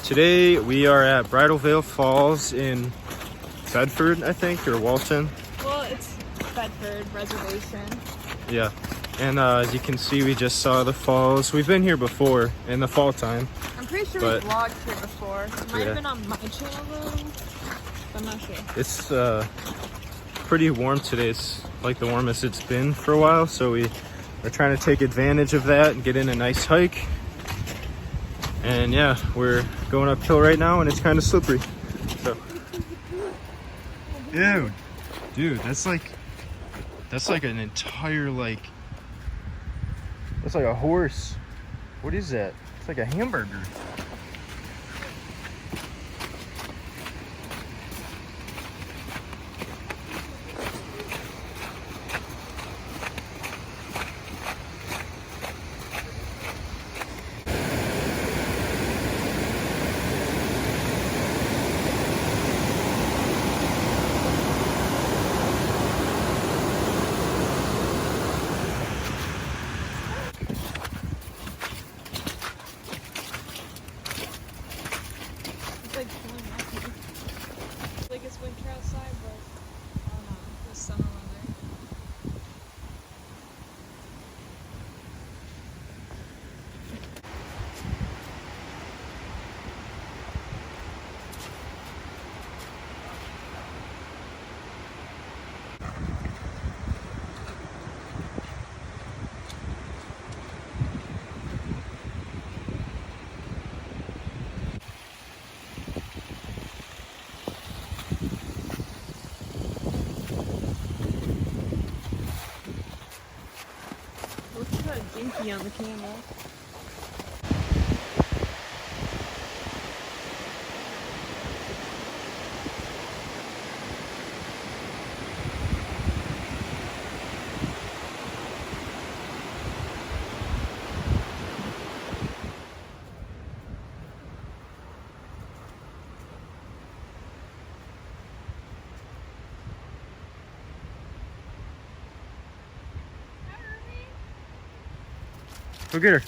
Today we are at Bridal Veil Falls in Bedford, I think, or Walton. Well, it's Bedford Reservation. Yeah. And as you can see, we just saw the falls. We've been here before in the fall time. I'm pretty sure we vlogged here before. It might have been on my channel though. I'm not sure. It's pretty warm today. It's like the warmest it's been for a while, so we are trying to take advantage of that and get in a nice hike. And yeah, we're going uphill right now and it's kind of slippery. So dude, that's like an entire that's like a horse. What is that? It's like a hamburger. Like it's winter outside, but I don't know, it's summer weather. Looks kind of dinky on the camera. Go get her.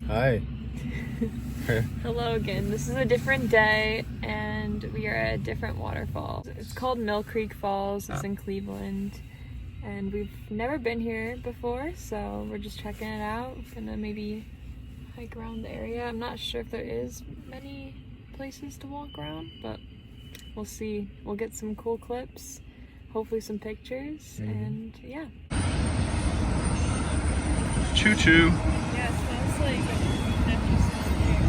Hi. Hello again. This is a different day and we are at a different waterfall. It's called Mill Creek Falls. It's in Cleveland. And we've never been here before, so we're just checking it out. Gonna maybe hike around the area. I'm not sure if there is many places to walk around, but we'll see. We'll get some cool clips, hopefully some pictures, and yeah. Choo choo. Yeah, it smells like nephew smells here.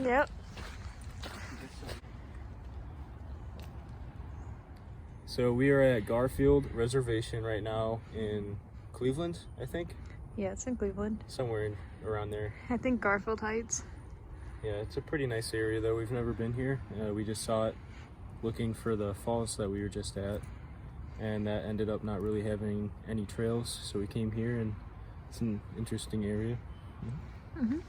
Yep. So we are at Garfield Reservation right now in Cleveland, I think. Yeah, it's in Cleveland. Somewhere around there. I think Garfield Heights. Yeah, it's a pretty nice area though. We've never been here. We just saw it looking for the falls that we were just at, and that ended up not really having any trails, so we came here and it's an interesting area. Mm-hmm.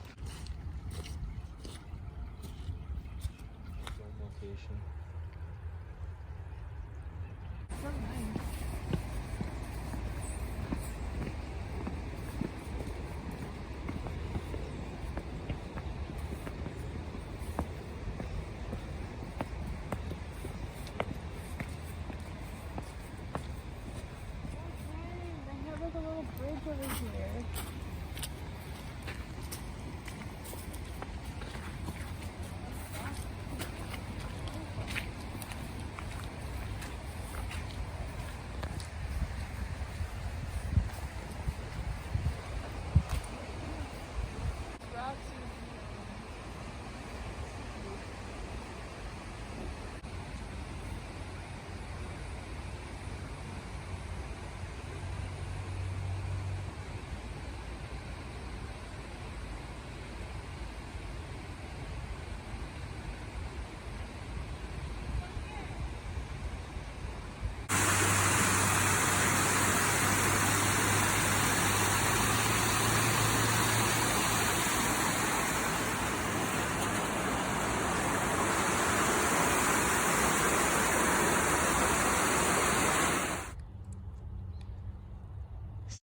Location. So nice.